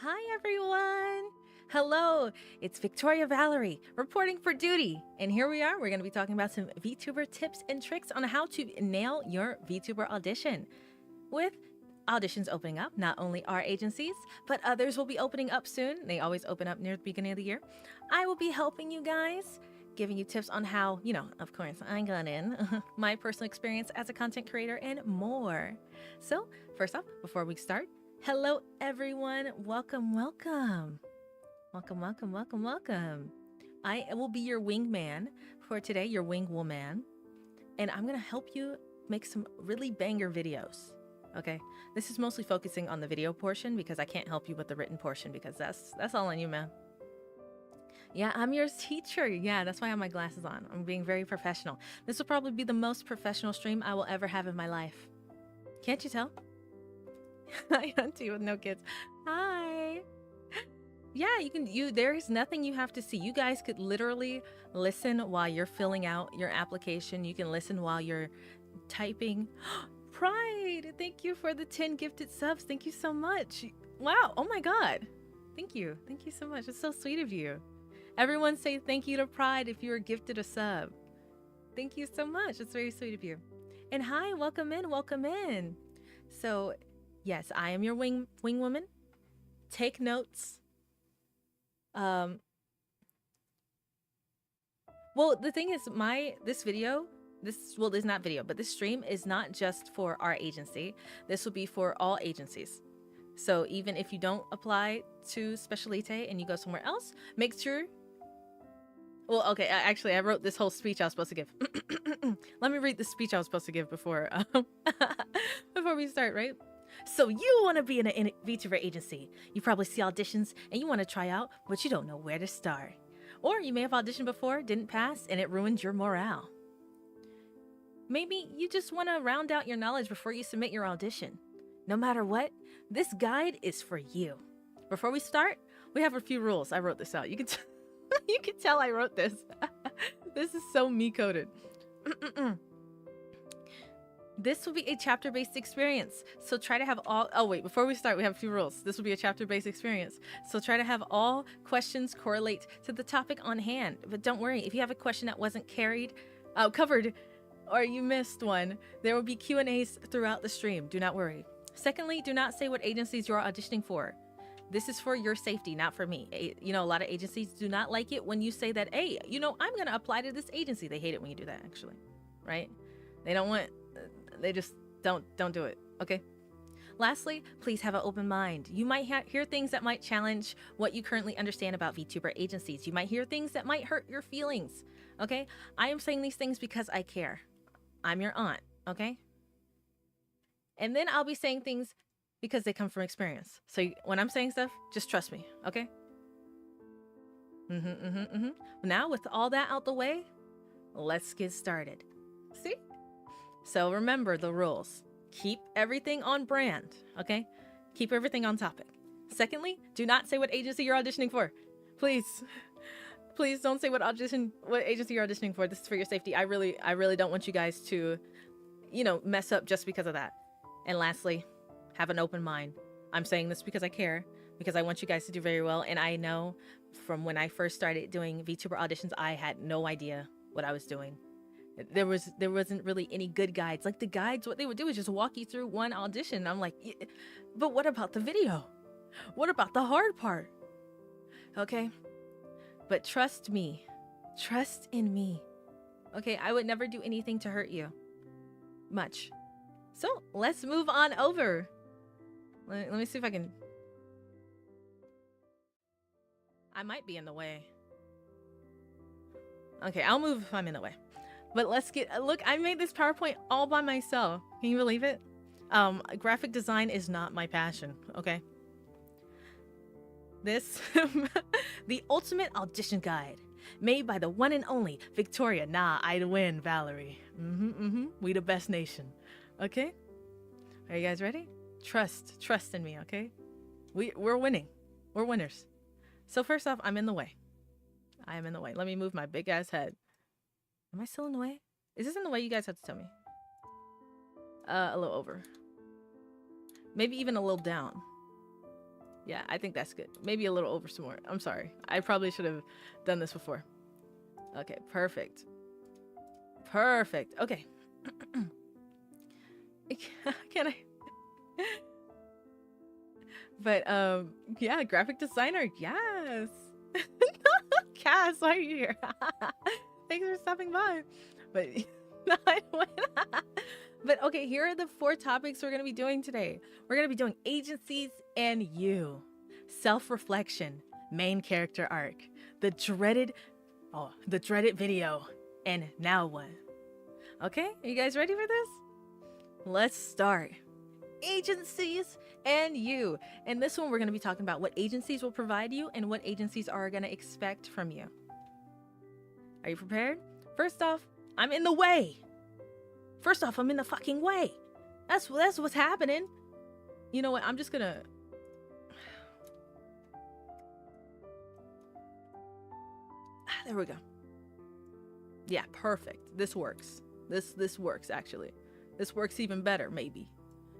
Hi, everyone. Hello, it's Valerie reporting for duty. And here we are. We're going to be talking about some VTuber tips and tricks on how to nail your VTuber audition. With auditions opening up, not only our agencies, but others will be opening up soon. They always open up near the beginning of the year. I will be helping you guys, giving you tips on how, of course, I got in, my personal experience as a content creator, and more. So, first off, before we start, hello, everyone. Welcome, welcome. Welcome, welcome, welcome, welcome. I will be your wingman for today, your wing woman, and I'm going to help you make some really banger videos. Okay, this is mostly focusing on the video portion because I can't help you with the written portion because that's all on you, man. Yeah, I'm your teacher. Yeah, that's why I have my glasses on. I'm being very professional. This will probably be the most professional stream I will ever have in my life. Can't you tell? Hi, auntie with no kids. Hi. Yeah, there's nothing you have to see. You guys could literally listen while you're filling out your application. You can listen while you're typing. Pride, thank you for the 10 gifted subs. Thank you so much. Wow, oh my God. Thank you so much. It's so sweet of you. Everyone say thank you to Pride if you were gifted a sub. Thank you so much. It's very sweet of you. And hi, welcome in, welcome in. So yes, I am your wing woman. Take notes. Well, the thing is, this is not video, but this stream is not just for our agency. This will be for all agencies. So even if you don't apply to Specialite and you go somewhere else, make sure. Well, okay, actually, I wrote this whole speech I was supposed to give. Let me read the speech I was supposed to give before before we start, right? So you want to be in a VTuber agency. You probably see auditions and you want to try out, but you don't know where to start. Or you may have auditioned before, didn't pass, and it ruined your morale. Maybe you just want to round out your knowledge before you submit your audition. No matter what, this guide is for you. Before we start, we have a few rules. I wrote this out. You can you can tell I wrote this. This is so me-coded. This will be a chapter-based experience. So try to have all... Oh, wait. Before we start, we have a few rules. This will be a chapter-based experience. So try to have all questions correlate to the topic on hand. But don't worry. If you have a question that wasn't covered, or you missed one, there will be Q&As throughout the stream. Do not worry. Secondly, do not say what agencies you're auditioning for. This is for your safety, not for me. A lot of agencies do not like it when you say that, hey, I'm going to apply to this agency. They hate it when you do that, actually. Right? They don't want... They just don't do it, okay? Lastly, please have an open mind. You might hear things that might challenge what you currently understand about VTuber agencies. You might hear things that might hurt your feelings, okay? I am saying these things because I care. I'm your aunt, okay? And then I'll be saying things because they come from experience. So when I'm saying stuff, just trust me, okay? Now, with all that out the way, let's get started. See? So remember the rules. Keep everything on brand, okay? Keep everything on topic. Secondly, do not say what agency you're auditioning for. Please. Please don't say what agency you're auditioning for. This is for your safety. I really don't want you guys to, mess up just because of that. And lastly, have an open mind. I'm saying this because I care, because I want you guys to do very well. And I know from when I first started doing VTuber auditions, I had no idea what I was doing. There wasn't really any good guides. Like the guides, what they would do is just walk you through one audition. I'm like, but what about the video? What about the hard part? Okay, but trust me, trust in me. Okay, I would never do anything to hurt you. Much. So let's move on over. Let me see if I can. I might be in the way. Okay, I'll move if I'm in the way. But look, I made this PowerPoint all by myself. Can you believe it? Graphic design is not my passion, okay? This, the ultimate audition guide, made by the one and only Victoria. Nah, I'd win, Valerie. We the best nation, okay? Are you guys ready? Trust in me, okay? We're winning. We're winners. So first off, I'm in the way. I am in the way. Let me move my big ass head. Am I still in the way? Is this in the way? You guys have to tell me. A little over. Maybe even a little down. Yeah, I think that's good. Maybe a little over smart. I'm sorry. I probably should have done this before. Okay, perfect. Perfect. Okay. Can I? But yeah, graphic designer. Yes. Cass, why are you here? Thanks for stopping by. But but okay, here are the 4 topics we're going to be doing today. We're going to be doing agencies and you, self-reflection, main character arc, the dreaded video, and now what? Okay, are you guys ready for this? Let's start. Agencies and you. In this one, we're going to be talking about what agencies will provide you and what agencies are going to expect from you. Are you prepared? First off, I'm in the way. First off, I'm in the fucking way. That's what's happening. You know what? I'm just going to... There we go. Yeah, perfect. This works. This works, actually. This works even better, maybe.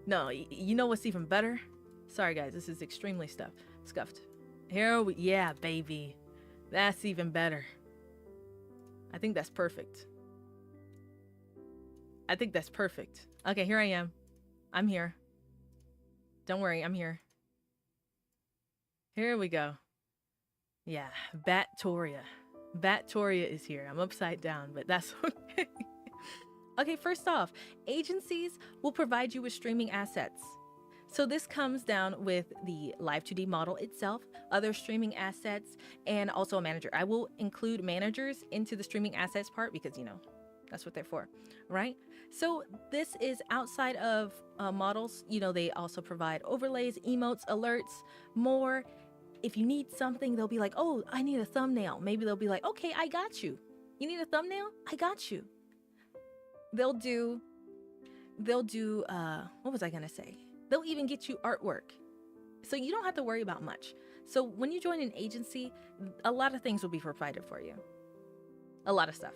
No, you know what's even better? Sorry, guys. This is extremely scuffed. Yeah, baby. That's even better. I think that's perfect. Okay, here I am. I'm here. Don't worry, I'm here. Here we go. Yeah, Battoria is here. I'm upside down, but that's okay. Okay, first off, agencies will provide you with streaming assets. So this comes down with the Live 2D model itself, other streaming assets, and also a manager. I will include managers into the streaming assets part because, you know, that's what they're for, right? So this is outside of models. You know, they also provide overlays, emotes, alerts, more. If you need something, they'll be like, oh, I need a thumbnail. Maybe they'll be like, okay, I got you. You need a thumbnail? I got you. They'll do, what was I gonna say? They'll even get you artwork. So you don't have to worry about much. So when you join an agency, a lot of things will be provided for you. A lot of stuff.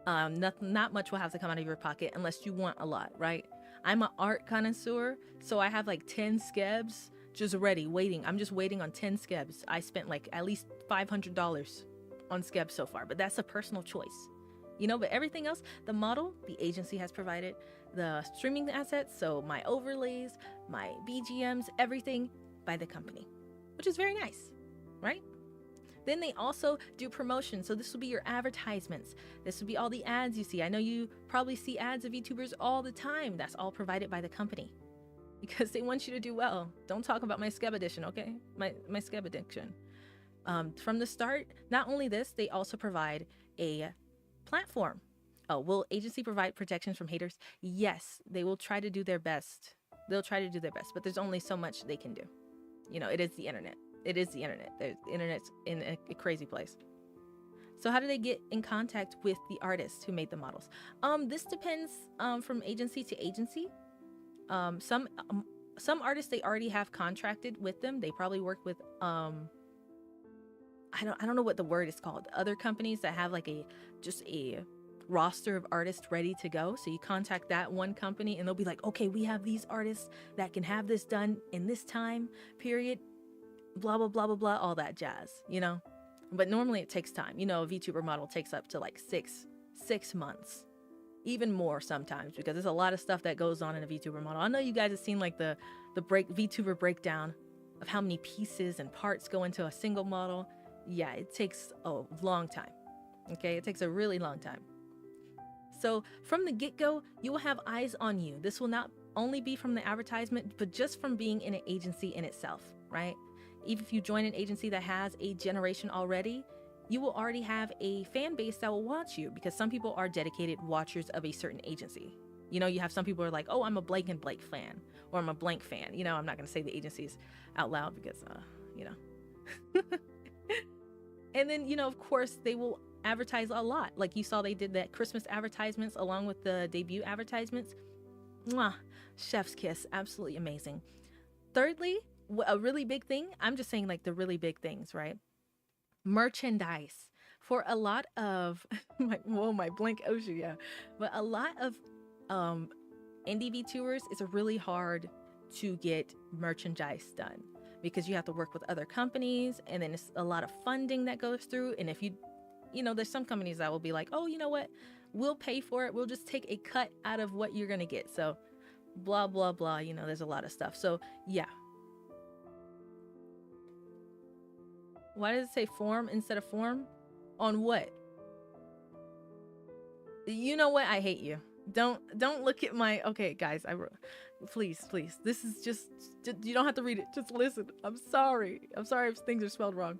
Not much will have to come out of your pocket unless you want a lot, right? I'm an art connoisseur, so I have like 10 skebs just ready, waiting. I'm just waiting on 10 skebs. I spent like at least $500 on skebs so far, but that's a personal choice. You know, but everything else, the model, the agency has provided, the streaming assets, so my overlays, my BGMs, everything by the company, which is very nice, right? Then they also do promotion. So this will be your advertisements. This will be all the ads you see. I know you probably see ads of VTubers all the time. That's all provided by the company because they want you to do well. Don't talk about my Skeb edition, okay? My Skeb addiction. From the start, not only this, they also provide a platform. Oh, will agency provide protections from haters? Yes, they will try to do their best. They'll try to do their best, but there's only so much they can do. You know, it is the internet. The internet's in a crazy place. So how do they get in contact with the artists who made the models? This depends from agency to agency. Some artists, they already have contracted with them. They probably work with I don't know what the word is called. Other companies that have like just a roster of artists ready to go. So you contact that one company and they'll be like, okay, we have these artists that can have this done in this time period, blah, blah, blah, blah, blah, all that jazz, you know? But normally it takes time. You know, a VTuber model takes up to like six months, even more sometimes, because there's a lot of stuff that goes on in a VTuber model. I know you guys have seen like the VTuber breakdown of how many pieces and parts go into a single model. Yeah, it takes a long time. Okay, it takes a really long time. So from the get-go, you will have eyes on you. This will not only be from the advertisement, but just from being in an agency in itself, right? Even if you join an agency that has a generation already, you will already have a fan base that will watch you because some people are dedicated watchers of a certain agency. You know, you have some people who are like, oh, I'm a blank and blank fan, or I'm a blank fan. You know, I'm not going to say the agencies out loud because, you know. And then, you know, of course, they will advertise a lot. Like you saw they did that Christmas advertisements along with the debut advertisements. Mwah, chef's kiss. Absolutely amazing. Thirdly, a really big thing. I'm just saying like the really big things, right? Merchandise. For a lot of, my blank ocean, yeah. But a lot of indie VTubers, it's really hard to get merchandise done because you have to work with other companies, and then it's a lot of funding that goes through. And if there's some companies that will be like, oh, you know what? We'll pay for it. We'll just take a cut out of what you're going to get. So blah, blah, blah. There's a lot of stuff. So yeah. Why does it say form instead of form? On what? You know what? I hate you. Don't look at my, okay, guys, please. This is just, you don't have to read it. Just listen. I'm sorry if things are spelled wrong.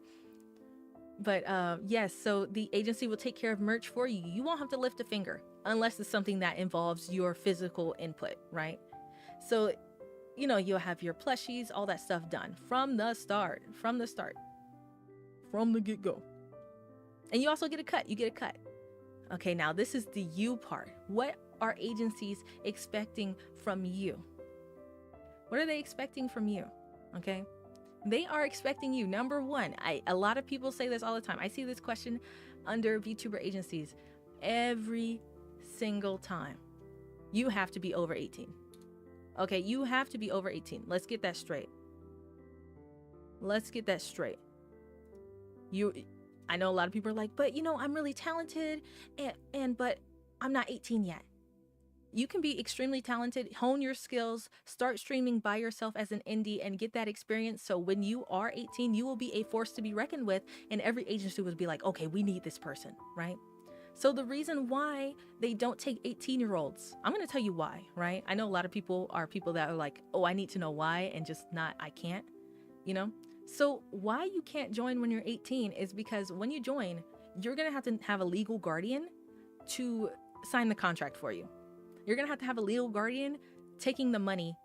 But yes, so the agency will take care of merch for you. You won't have to lift a finger unless it's something that involves your physical input, right? So, you'll have your plushies, all that stuff done from the get-go. And you also get a cut. Okay, now this is the you part. What are agencies expecting from you? What are they expecting from you? Okay. They are expecting you. Number one, a lot of people say this all the time. I see this question under VTuber agencies every single time. You have to be over 18. Okay, you have to be over 18. Let's get that straight. I know a lot of people are like, but I'm really talented but I'm not 18 yet. You can be extremely talented, hone your skills, start streaming by yourself as an indie and get that experience. So when you are 18, you will be a force to be reckoned with, and every agency will be like, okay, we need this person, right? So the reason why they don't take 18-year-olds, I'm going to tell you why, right? I know a lot of people are people that are like, oh, I need to know why, and just not, I can't, So why you can't join when you're 18 is because when you join, you're going to have a legal guardian to sign the contract for you. You're going to have a legal guardian taking the money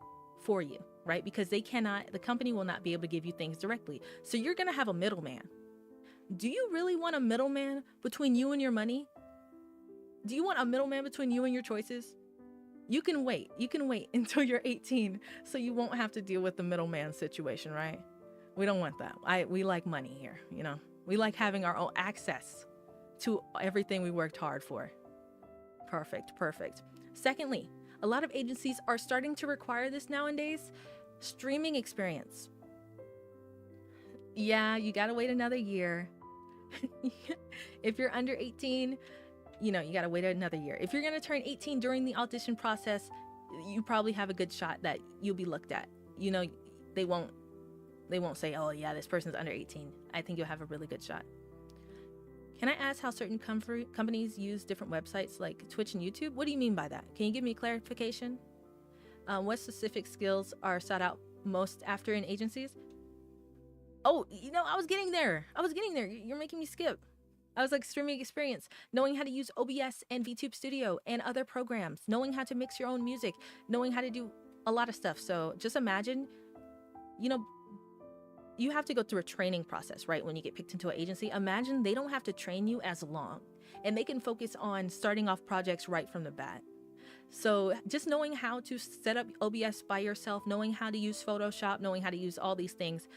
for you, right? Because the company will not be able to give you things directly. So you're going to have a middleman. Do you really want a middleman between you and your money? Do you want a middleman between you and your choices? You can wait until you're 18 so you won't have to deal with the middleman situation, right? We don't want that. We like money here, We like having our own access to everything we worked hard for. Perfect. Secondly, a lot of agencies are starting to require this nowadays. Streaming experience. Yeah, you gotta wait another year. If you're under 18, you gotta wait another year. If you're gonna turn 18 during the audition process, you probably have a good shot that you'll be looked at. They won't say, oh yeah, this person's under 18. I think you'll have a really good shot. Can I ask how certain companies use different websites like Twitch and YouTube? What do you mean by that? Can you give me clarification? What specific skills are sought out most after in agencies? Oh, I was getting there. You're making me skip. I was like, streaming experience, knowing how to use OBS and VTube Studio and other programs, knowing how to mix your own music, knowing how to do a lot of stuff. So just imagine, you have to go through a training process, right? When you get picked into an agency, imagine they don't have to train you as long, and they can focus on starting off projects right from the bat. So just knowing how to set up OBS by yourself, knowing how to use Photoshop, knowing how to use all these things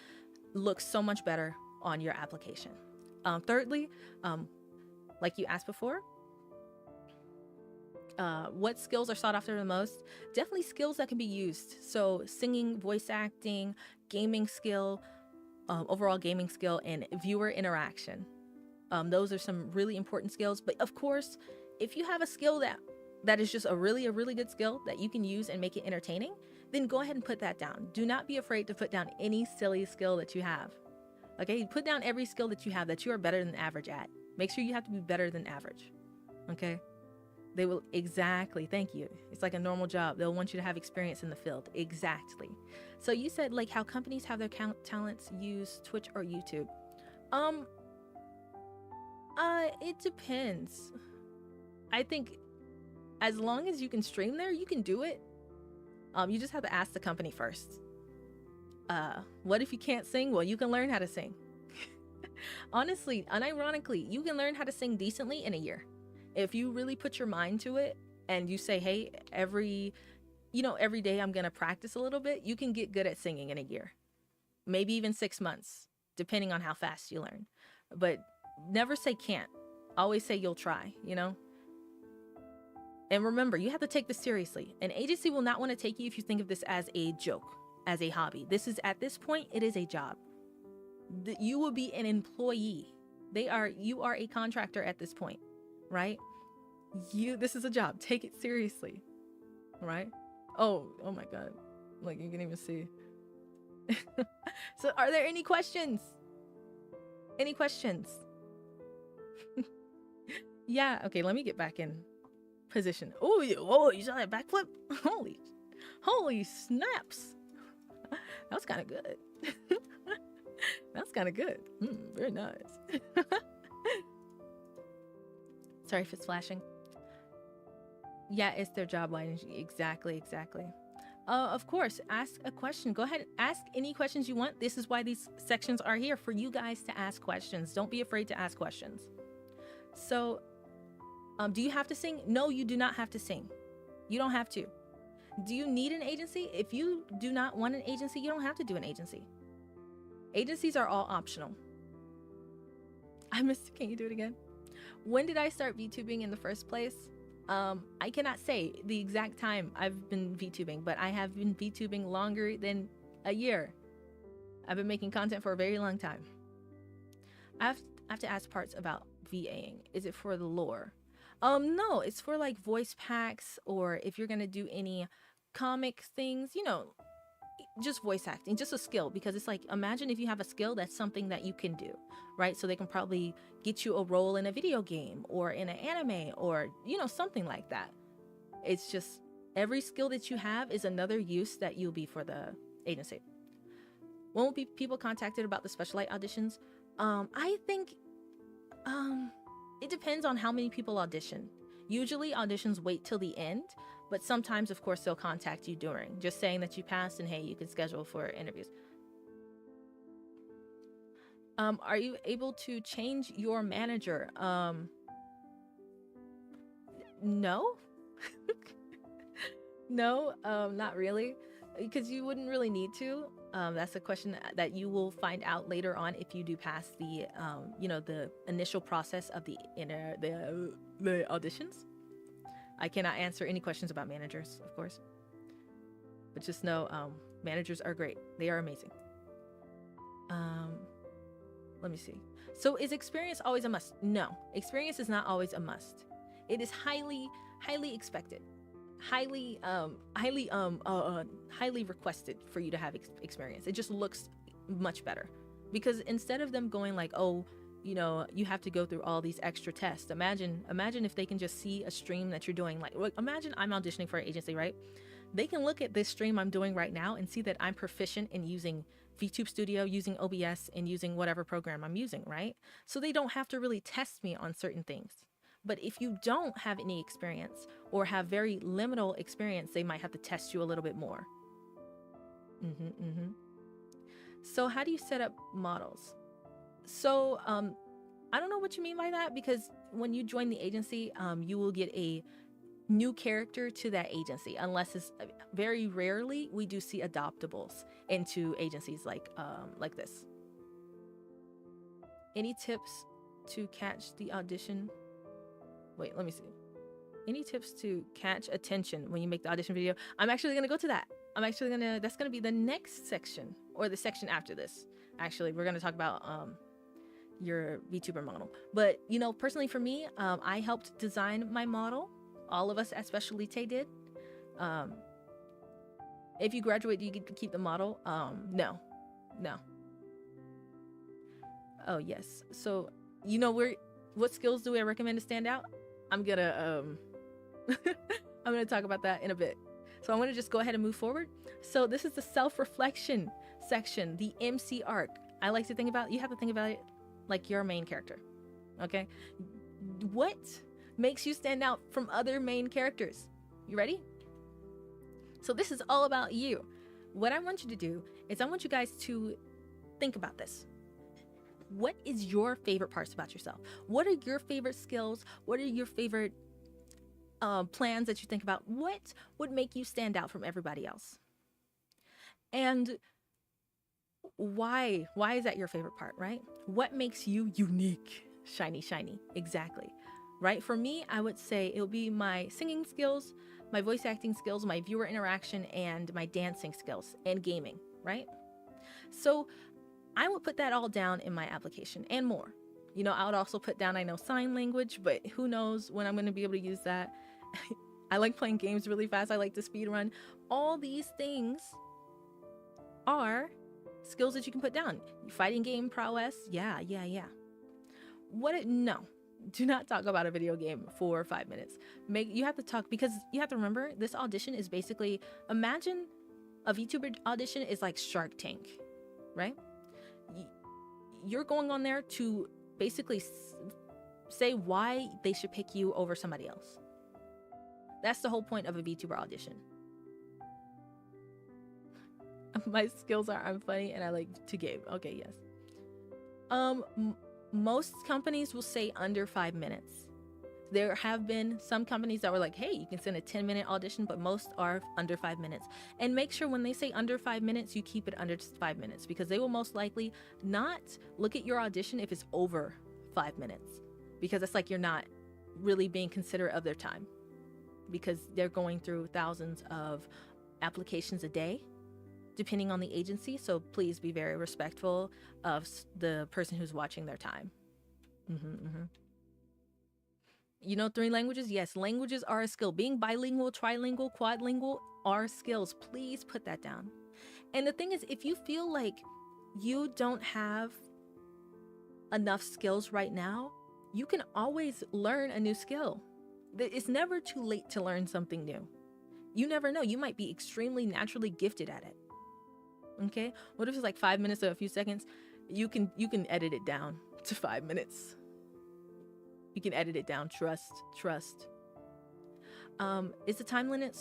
looks so much better on your application. Thirdly, like you asked before, what skills are sought after the most? Definitely skills that can be used. So singing, voice acting, gaming skill, overall gaming skill, and viewer interaction. Those are some really important skills. But of course, if you have a skill that is just a really good skill that you can use and make it entertaining, then go ahead and put that down. Do not be afraid to put down any silly skill that you have. Okay, put down every skill that you have that you are better than average at. Make sure you have to be better than average. Okay? They will, exactly, thank you. It's like a normal job. They'll want you to have experience in the field. Exactly. So you said like how companies have their talents use Twitch or YouTube. It depends. I think as long as you can stream there, you can do it. You just have to ask the company first. What if you can't sing? Well, you can learn how to sing. Honestly, unironically, you can learn how to sing decently in a year. If you really put your mind to it and you say, hey, every day I'm going to practice a little bit, you can get good at singing in a year. Maybe even 6 months, depending on how fast you learn. But never say can't. Always say you'll try, And remember, you have to take this seriously. An agency will not want to take you if you think of this as a joke. as a hobby. This is, at this point, it is a job. You will be an employee. You are a contractor at this point, right? This is a job. Take it seriously, right? Oh my God. Like, you can even see. So are there any questions? Any questions? Yeah. Okay. Let me get back in position. Oh, you saw that backflip? Holy snaps. That was kind of good. That's kind of good. Very nice. Sorry if it's flashing. Yeah, it's their job lighting. Exactly. Of course, ask a question. Go ahead, ask any questions you want. This is why these sections are here, for you guys to ask questions. Don't be afraid to ask questions. So, do you have to sing? No, you do not have to sing. You don't have to. Do you need an agency? If you do not want an agency, you don't have to do an agency. Agencies are all optional. Can you do it again? When did I start VTubing in the first place? I cannot say the exact time I've been VTubing, but I have been VTubing longer than a year. I've been making content for a very long time. I have to ask parts about VAing. Is it for the lore? No, it's for like voice packs, or if you're gonna do any comic things, just voice acting, just a skill. Because it's like, imagine if you have a skill, that's something that you can do, right? So they can probably get you a role in a video game or in an anime, or something like that. It's just, every skill that you have is another use that you'll be for the agency. When will be people contacted about the Specialite auditions? I think it depends on how many people audition. Usually auditions wait till the end, but sometimes, of course, they'll contact you during, just saying that you passed and hey, you can schedule for interviews. Are you able to change your manager? No. No, not really, because you wouldn't really need to. That's a question that you will find out later on if you do pass the, the initial process of the auditions. I cannot answer any questions about managers, of course, but just know managers are great. They are amazing. Let me see. So is experience always a must? No, experience is not always a must. It is highly expected, highly requested for you to have experience. It just looks much better, because instead of them going like, oh, you have to go through all these extra tests. Imagine if they can just see a stream that you're doing. Like, imagine I'm auditioning for an agency, right? They can look at this stream I'm doing right now and see that I'm proficient in using VTube Studio, using OBS, and using whatever program I'm using, right? So they don't have to really test me on certain things. But if you don't have any experience or have very liminal experience, they might have to test you a little bit more. So how do you set up models? So I don't know what you mean by that, because when you join the agency, you will get a new character to that agency, unless it's very rarely we do see adoptables into agencies like this. Any tips to catch the audition? Wait, let me see. Any tips to catch attention when you make the audition video? I'm actually gonna go to that. That's gonna be the next section, or the section after this. Actually, we're gonna talk about your VTuber model. But personally for me, I helped design my model. All of us at Specialite did. If you graduate, do you get to keep the model? No. Oh yes. So what skills do I recommend to stand out? I'm gonna talk about that in a bit. So I'm gonna just go ahead and move forward. So this is the self-reflection section, the MC arc. You have to think about it like your main character. Okay? What makes you stand out from other main characters? You ready? So this is all about you. What I want you to do is I want you guys to think about this. What is your favorite parts about yourself? What are your favorite skills? What are your favorite plans that you think about? What would make you stand out from everybody else? And why is that your favorite part, right? What makes you unique? Shiny. Exactly. right? For me, I would say it would be my singing skills, my voice acting skills, my viewer interaction, and my dancing skills and gaming, right? So I would put that all down in my application and more. You know, I would also put down, I know sign language, but who knows when I'm going to be able to use that. I like playing games really fast. I like to speed run. All these things are skills that you can put down. Fighting game prowess. Yeah. No. Do not talk about a video game for 5 minutes. You have to talk, because you have to remember this audition is basically, imagine a VTuber audition is like Shark Tank, right? You're going on there to basically say why they should pick you over somebody else. That's the whole point of a VTuber audition. My skills are I'm funny and I like to game. Okay, yes. Most companies will say under 5 minutes. There have been some companies that were like, hey, you can send a 10-minute audition, but most are under 5 minutes. And make sure when they say under 5 minutes, you keep it under 5 minutes, because they will most likely not look at your audition if it's over 5 minutes, because it's like you're not really being considerate of their time, because they're going through thousands of applications a day, depending on the agency. So please be very respectful of the person who's watching their time. You know 3 languages? Yes, languages are a skill. Being bilingual, trilingual, quadlingual are skills. Please put that down. And the thing is, if you feel like you don't have enough skills right now, you can always learn a new skill. It's never too late to learn something new. You never know. You might be extremely naturally gifted at it. Okay? What if it's like 5 minutes or a few seconds? You can edit it down to 5 minutes. You can edit it down. Trust. Is the time limit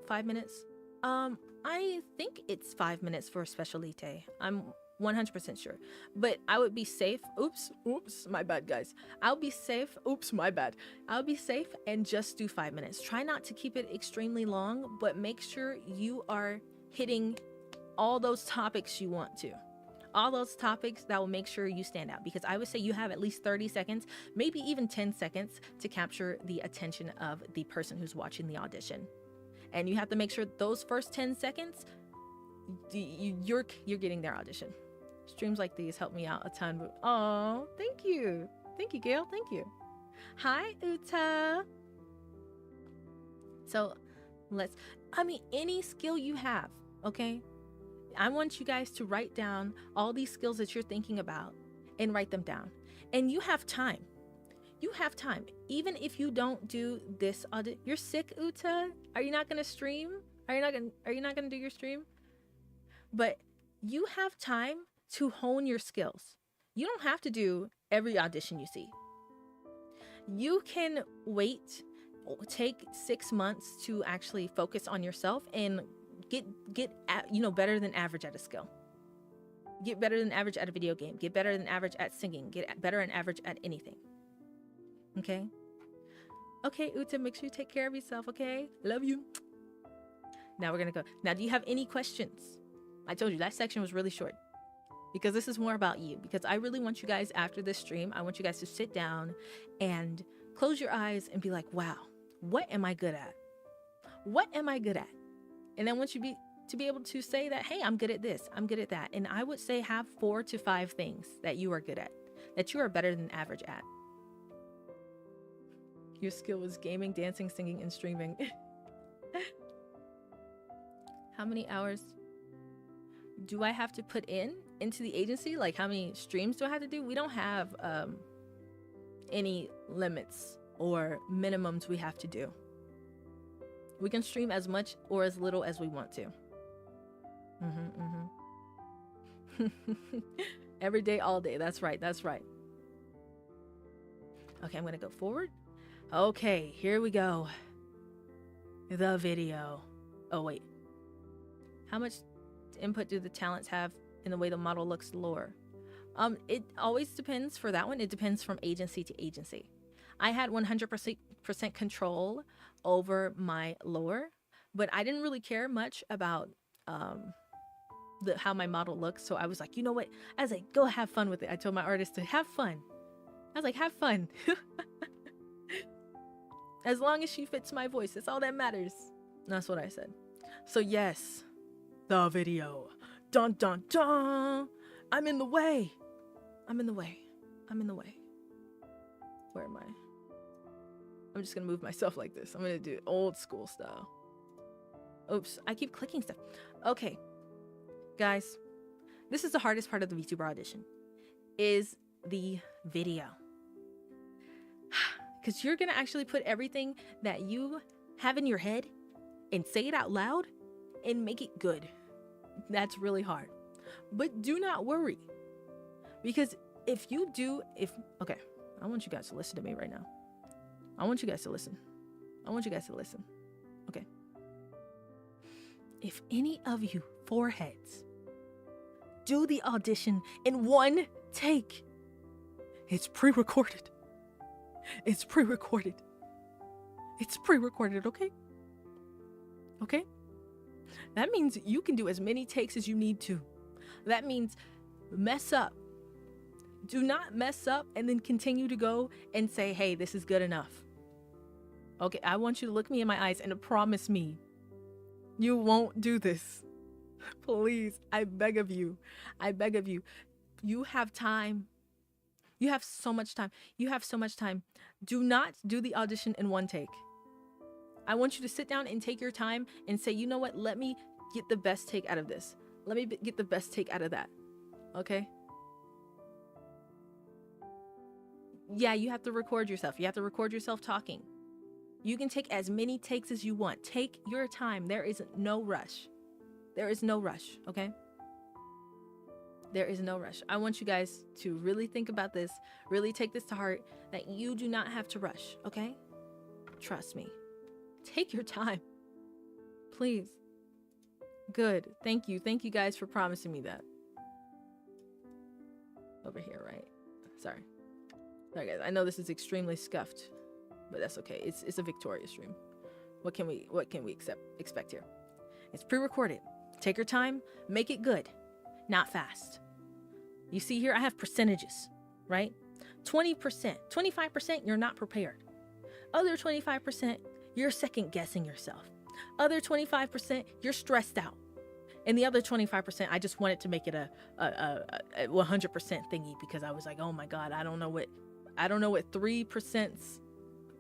5 minutes? I think it's 5 minutes for Specialite. I'm 100% sure. But I would be safe. Oops, my bad, guys. I'll be safe. Oops, my bad. I'll be safe and just do 5 minutes. Try not to keep it extremely long, but make sure you are hitting all those topics you want to. All those topics that will make sure you stand out, because I would say you have at least 30 seconds, maybe even 10 seconds to capture the attention of the person who's watching the audition. And you have to make sure those first 10 seconds, you're getting their audition. Streams like these help me out a ton. Oh, thank you. Thank you, Gail. Thank you. Hi, Uta. So any skill you have, okay? I want you guys to write down all these skills that you're thinking about and write them down. And you have time. Even if you don't do this audit, you're sick, Uta. Are you not going to stream? Are you not going to do your stream? But you have time to hone your skills. You don't have to do every audition you see. You can take 6 months to actually focus on yourself and get better than average at a skill. Get better than average at a video game. Get better than average at singing. Get better than average at anything. Okay, Uta, make sure you take care of yourself, okay? Love you. Now we're gonna go. Now, do you have any questions? I told you that section was really short, because this is more about you. Because I really want you guys, after this stream, I want you guys to sit down and close your eyes and be like, wow, what am I good at? What am I good at? And I want you to be able to say that, hey, I'm good at this, I'm good at that. And I would say have 4 to 5 things that you are good at, that you are better than average at. Your skill is gaming, dancing, singing, and streaming. How many hours do I have to put into the agency? Like, how many streams do I have to do? We don't have any limits or minimums we have to do. We can stream as much or as little as we want to. Every day, all day. That's right. Okay, I'm going to go forward. Okay, here we go. The video. Oh, wait. How much input do the talents have in the way the model looks lore? It always depends for that one. It depends from agency to agency. I had 100% control over my lore, but I didn't really care much about how my model looks. So I was like, you know what? I was like, go have fun with it. I told my artist to have fun. I was like, have fun. As long as she fits my voice, that's all that matters. That's what I said. So yes, the video. Dun dun dun. I'm in the way. I'm in the way. I'm in the way. Where am I? I'm just gonna move myself like this. I'm gonna do old school style. Oops, I keep clicking stuff. Okay, guys, this is the hardest part of the Vtuber audition, is the video. Because you're gonna actually put everything that you have in your head and say it out loud and make it good. That's really hard. But do not worry. Because okay, I want you guys to listen to me right now. I want you guys to listen. Okay. If any of you foreheads do the audition in one take, it's pre-recorded. It's pre-recorded, okay? Okay? That means you can do as many takes as you need to. That means mess up. Do not mess up and then continue to go and say, hey, this is good enough. Okay, I want you to look me in my eyes and promise me you won't do this. Please, I beg of you. You have time. You have so much time. Do not do the audition in one take. I want you to sit down and take your time and say, you know what? Let me get the best take out of this. Let me get the best take out of that. Okay? Yeah, you have to record yourself. You have to record yourself talking. You can take as many takes as you want. Take your time. There is no rush. Okay? There is no rush. I want you guys to really think about this, really take this to heart, that you do not have to rush, okay? Trust me. Take your time. Please. Good. Thank you. Thank you guys for promising me that. Over here, right? Sorry. Sorry, guys. I know this is extremely scuffed, but that's okay. It's a Victoria stream. What can we expect here? It's pre-recorded. Take your time. Make it good, not fast. You see here, I have percentages, right? 20%, 25%, you're not prepared. Other 25%, you're second guessing yourself. Other 25%, you're stressed out. And the other 25%, I just wanted to make it a 100% thingy, because I was like, oh my God, I don't know what 3%,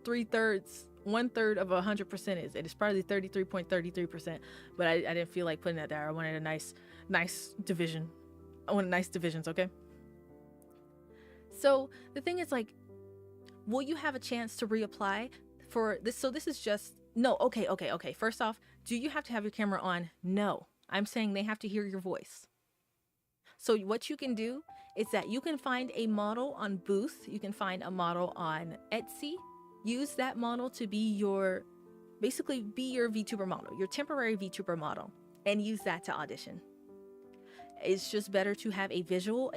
3/3, 1/3 of 100% is. It is probably 33.33%, but I didn't feel like putting that there. I wanted a nice division. I wanted nice divisions, okay? So the thing is, like, will you have a chance to reapply for this? So this is just, no, okay. First off, do you have to have your camera on? No. I'm saying they have to hear your voice. So what you can do is that you can find a model on Booth. You can find a model on Etsy. Use that model to be your VTuber model, your temporary VTuber model, and use that to audition. It's just better to have a visual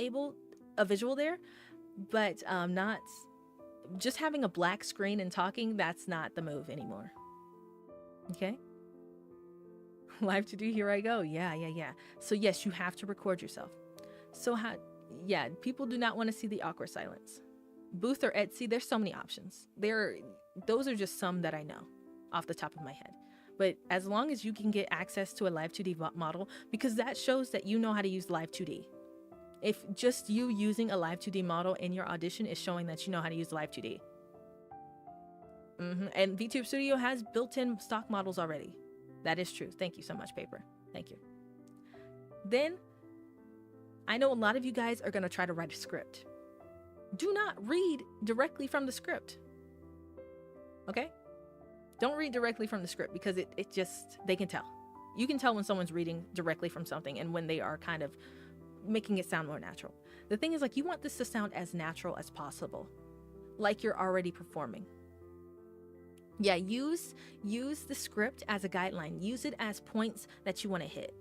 there, but not just having a black screen and talking. That's not the move anymore. Okay. Live to do, here I go. Yeah. So yes, you have to record yourself. So people do not want to see the awkward silence. Booth or Etsy, there's so many options. Those are just some that I know off the top of my head. But as long as you can get access to a Live 2D model, because that shows that you know how to use Live 2D. If just you using a Live 2D model in your audition is showing that you know how to use Live 2D. And VTube Studio has built-in stock models already. That is true. Thank you so much, Paper. Thank you. Then, I know a lot of you guys are going to try to write a script. Do not read directly from the script. Okay? Don't read directly from the script, because it just, they can tell. You can tell when someone's reading directly from something and when they are kind of making it sound more natural. The thing is, like, you want this to sound as natural as possible, like you're already performing. Yeah, use the script as a guideline. Use it as points that you want to hit.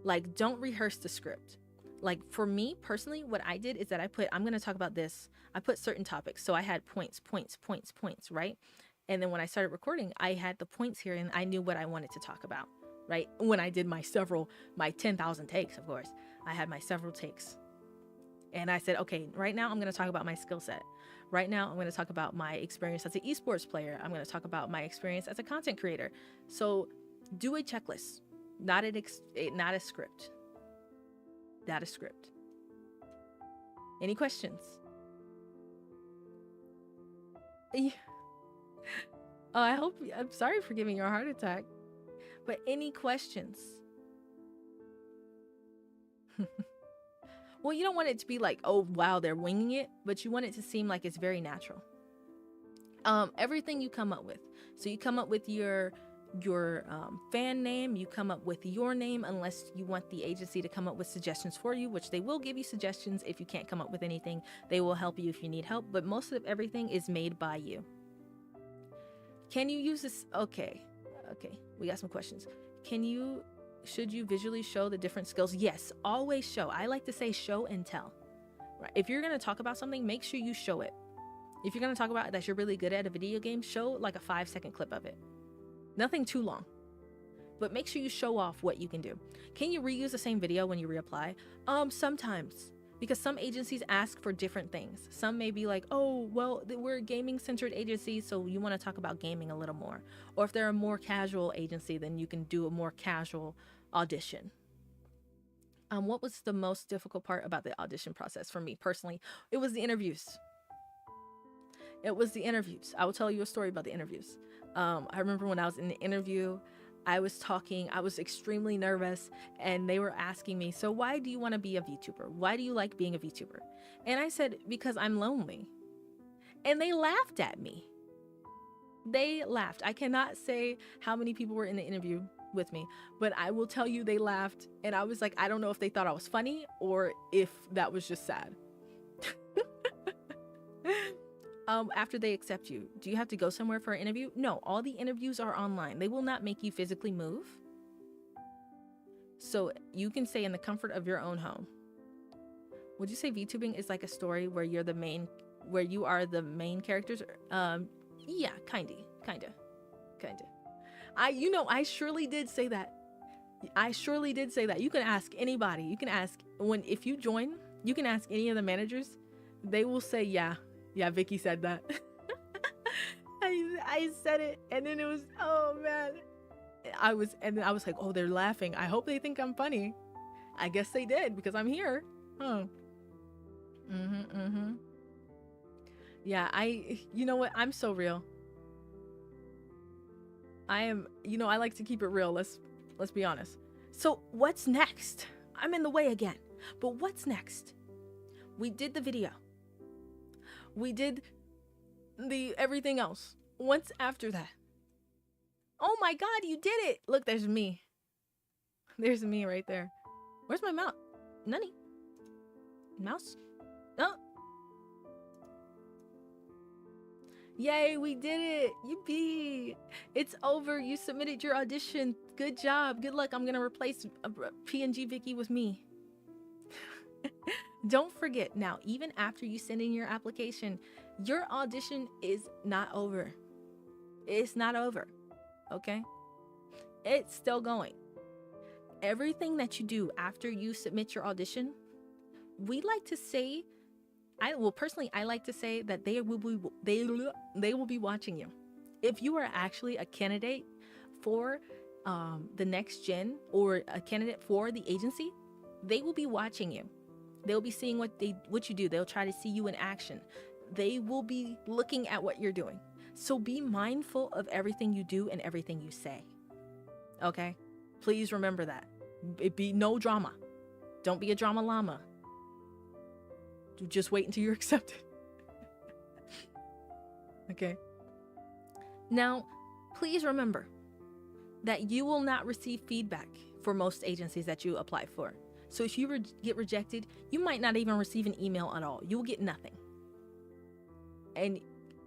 Like, don't rehearse the script. Like, for me personally, what I did is that I'm going to talk about this. I put certain topics. So I had points, right? And then when I started recording, I had the points here and I knew what I wanted to talk about, right? When I did my 10,000 takes, of course, I had my several takes. And I said, okay, right now I'm going to talk about my skill set. Right now, I'm going to talk about my experience as an esports player. I'm going to talk about my experience as a content creator. So do a checklist, not a script. Not a script. Any questions? Yeah. Oh, I'm sorry for giving you a heart attack, but any questions? Well, you don't want it to be like, oh, wow, they're winging it, but you want it to seem like it's very natural. Everything you come up with. So you come up with your fan name, you come up with your name, unless you want the agency to come up with suggestions for you, which they will give you suggestions if you can't come up with anything. They will help you if you need help, but most of everything is made by you. Can you use this? Okay, we got some questions. Should you visually show the different skills? Yes, always show. I like to say show and tell. Right? If you're going to talk about something, make sure you show it. If you're going to talk about that you're really good at a video game, show like a 5-second clip of it. Nothing too long, but make sure you show off what you can do. Can you reuse the same video when you reapply? Sometimes, because some agencies ask for different things. Some may be like, oh, well, we're a gaming centered agency, so you want to talk about gaming a little more. Or if they're a more casual agency, then you can do a more casual audition. What was the most difficult part about the audition process for me personally? It was the interviews. I will tell you a story about the interviews. I remember when I was in the interview, I was extremely nervous, and they were asking me, so why do you want to be a VTuber? Why do you like being a VTuber? And I said, because I'm lonely. And they laughed at me. They laughed. I cannot say how many people were in the interview with me, but I will tell you they laughed. And I was like, I don't know if they thought I was funny or if that was just sad. After they accept you, do you have to go somewhere for an interview? No, all the interviews are online. They will not make you physically move. So you can stay in the comfort of your own home. Would you say VTubing is like a story where you are the main characters? Yeah, kinda. I surely did say that. You can ask anybody. If you join, you can ask any of the managers. They will say, yeah, Vicky said that. I said it, and then it was, oh man. I was like, oh, they're laughing. I hope they think I'm funny. I guess they did, because I'm here. Huh. Yeah, you know what? I'm so real. I like to keep it real. Let's be honest. So what's next? I'm in the way again. But what's next? We did the video. We did the everything else. What's after that? Oh my God, you did it. Look, there's me. There's me right there. Where's my mouse? Nani? Mouse? Oh. Yay, we did it. Yippee. It's over. You submitted your audition. Good job. Good luck. I'm going to replace PNG Vicky with me. Don't forget, now, even after you send in your application, your audition is not over. It's not over. Okay? It's still going. Everything that you do after you submit your audition, we like to say, I like to say that they will be watching you. If you are actually a candidate for the next gen or a candidate for the agency, they will be watching you. They'll be seeing what you do. They'll try to see you in action. They will be looking at what you're doing. So be mindful of everything you do and everything you say. Okay? Please remember that. It be no drama. Don't be a drama llama. Just wait until you're accepted. Okay? Now, please remember that you will not receive feedback for most agencies that you apply for. So if you get rejected, you might not even receive an email at all. You will get nothing. And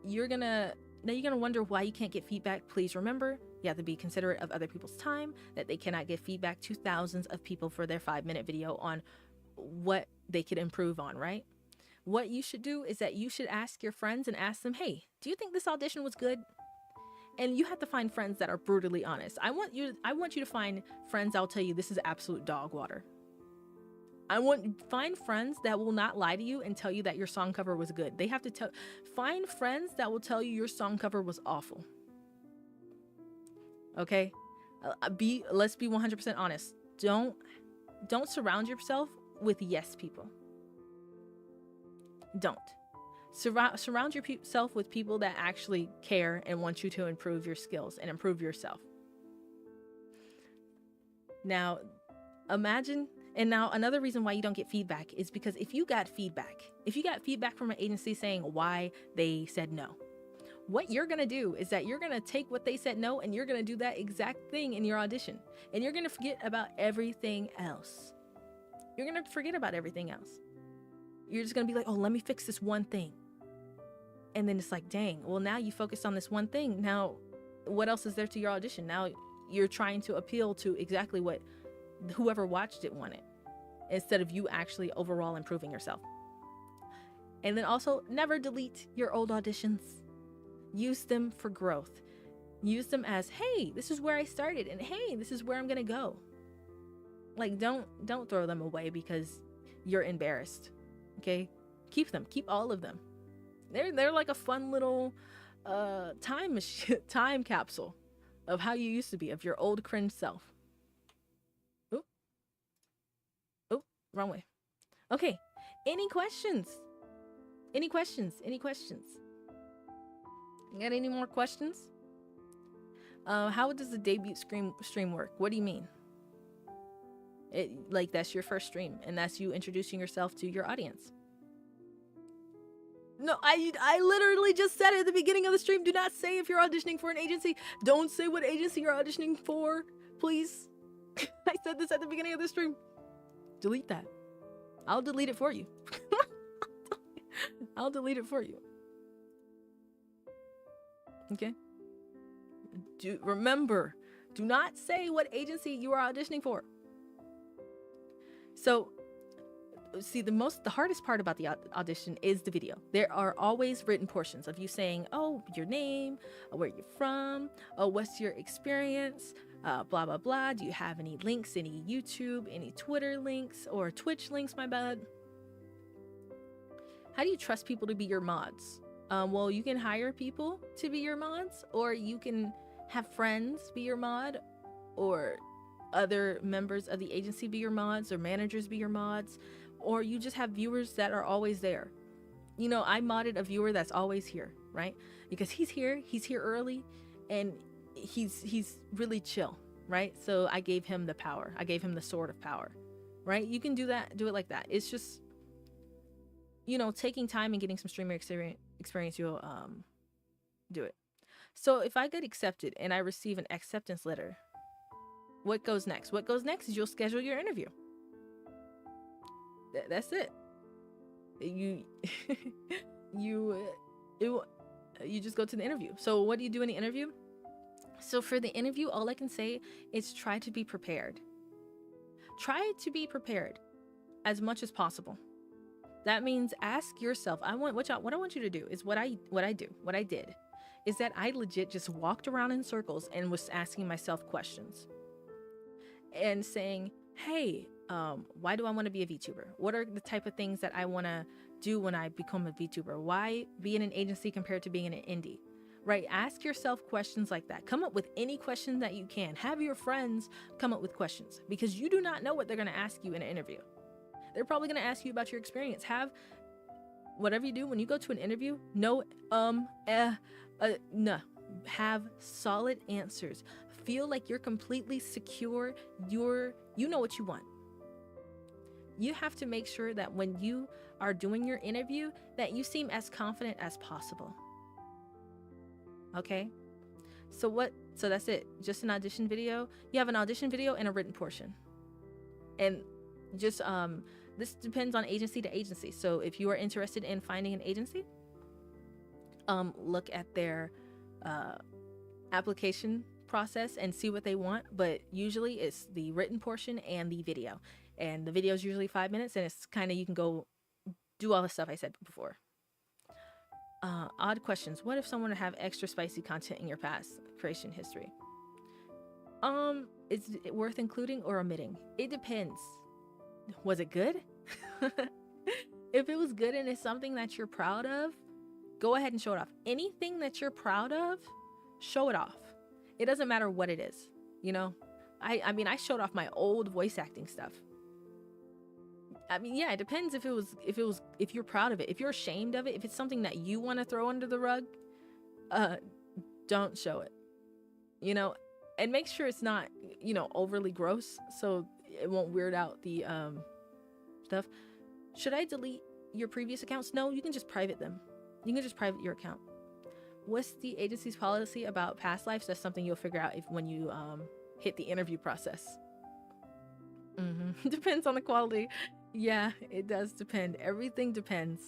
you're gonna wonder why you can't get feedback. Please remember, you have to be considerate of other people's time, that they cannot give feedback to thousands of people for their 5-minute video on what they could improve on, right? What you should do is that you should ask your friends and ask them, hey, do you think this audition was good? And you have to find friends that are brutally honest. I want you to find friends that'll tell you this is absolute dog water. Find friends that will not lie to you and tell you that your song cover was good. They have to find friends that will tell you your song cover was awful. Okay? Let's be 100% honest. Don't surround yourself with yes people. Don't. Surround yourself with people that actually care and want you to improve your skills and improve yourself. Now, imagine, and now another reason why you don't get feedback is because if you got feedback from an agency saying why they said no, what you're going to do is that you're going to take what they said no and you're going to do that exact thing in your audition. And you're going to forget about everything else. You're going to forget about everything else. You're just going to be like, oh, let me fix this one thing. And then it's like, dang, well, now you focused on this one thing. Now, what else is there to your audition? Now you're trying to appeal to exactly what whoever watched it wanted, instead of you actually overall improving yourself. And then also, never delete your old auditions. Use them for growth. Use them as, hey, this is where I started, and hey, this is where I'm gonna go. Like, don't throw them away because you're embarrassed. Okay? Keep them. Keep all of them. They're like a fun little time capsule of how you used to be, of your old cringe self. Oop, wrong way. Okay, any questions? Any questions? You got any more questions? How does the debut stream work? What do you mean? Like, that's your first stream, and that's you introducing yourself to your audience. No, I literally just said it at the beginning of the stream. Do not say if you're auditioning for an agency. Don't say what agency you're auditioning for, please. I said this at the beginning of the stream. Delete that. I'll delete it for you. I'll delete it for you. Okay? Remember, do not say what agency you are auditioning for. So, see, the hardest part about the audition is the video. There are always written portions of you saying, oh, your name, where you're from, oh, what's your experience, blah, blah, blah. Do you have any links, any YouTube, any Twitter links, or Twitch links, my bad? How do you trust people to be your mods? Well, you can hire people to be your mods, or you can have friends be your mod, or other members of the agency be your mods, or managers be your mods, or you just have viewers that are always there. You know, I modded a viewer that's always here, right? Because he's here early, and he's really chill, right? So I gave him the power. I gave him the sword of power, right? You can do it like that. It's just, you know, taking time and getting some streamer experience, you'll do it. So if I get accepted and I receive an acceptance letter, what goes next? What goes next is you'll schedule your interview. That's it. You just go to the interview. So what do you do in the interview? So for the interview, all I can say is try to be prepared. Try to be prepared as much as possible. That means ask yourself. What I want you to do is what I did is that I legit just walked around in circles and was asking myself questions and saying, hey, why do I want to be a VTuber? What are the type of things that I want to do when I become a VTuber? Why be in an agency compared to being in an indie? Right? Ask yourself questions like that. Come up with any question that you can. Have your friends come up with questions, because you do not know what they're going to ask you in an interview. They're probably going to ask you about your experience. Have whatever you do when you go to an interview, no. Have solid answers. Feel like you're completely secure. You know what you want. You have to make sure that when you are doing your interview, that you seem as confident as possible. Okay? So that's it. Just an audition video. You have an audition video and a written portion. And just this depends on agency to agency. So if you are interested in finding an agency, look at their application process and see what they want. But usually it's the written portion and the video. And the video is usually 5 minutes, and it's kind of, you can go do all the stuff I said before. Odd questions. What if someone would have extra spicy content in your past creation history? Is it worth including or omitting? It depends. Was it good? If it was good and it's something that you're proud of, go ahead and show it off. Anything that you're proud of, show it off. It doesn't matter what it is, you know? I mean, I showed off my old voice acting stuff. I mean, yeah, it depends if you're proud of it. If you're ashamed of it, if it's something that you want to throw under the rug, don't show it, you know? And make sure it's not, you know, overly gross so it won't weird out the stuff. Should I delete your previous accounts? No, you can just private them. You can just private your account. What's the agency's policy about past lives? That's something you'll figure out when you hit the interview process. Depends on the quality. Yeah, it does depend. Everything depends.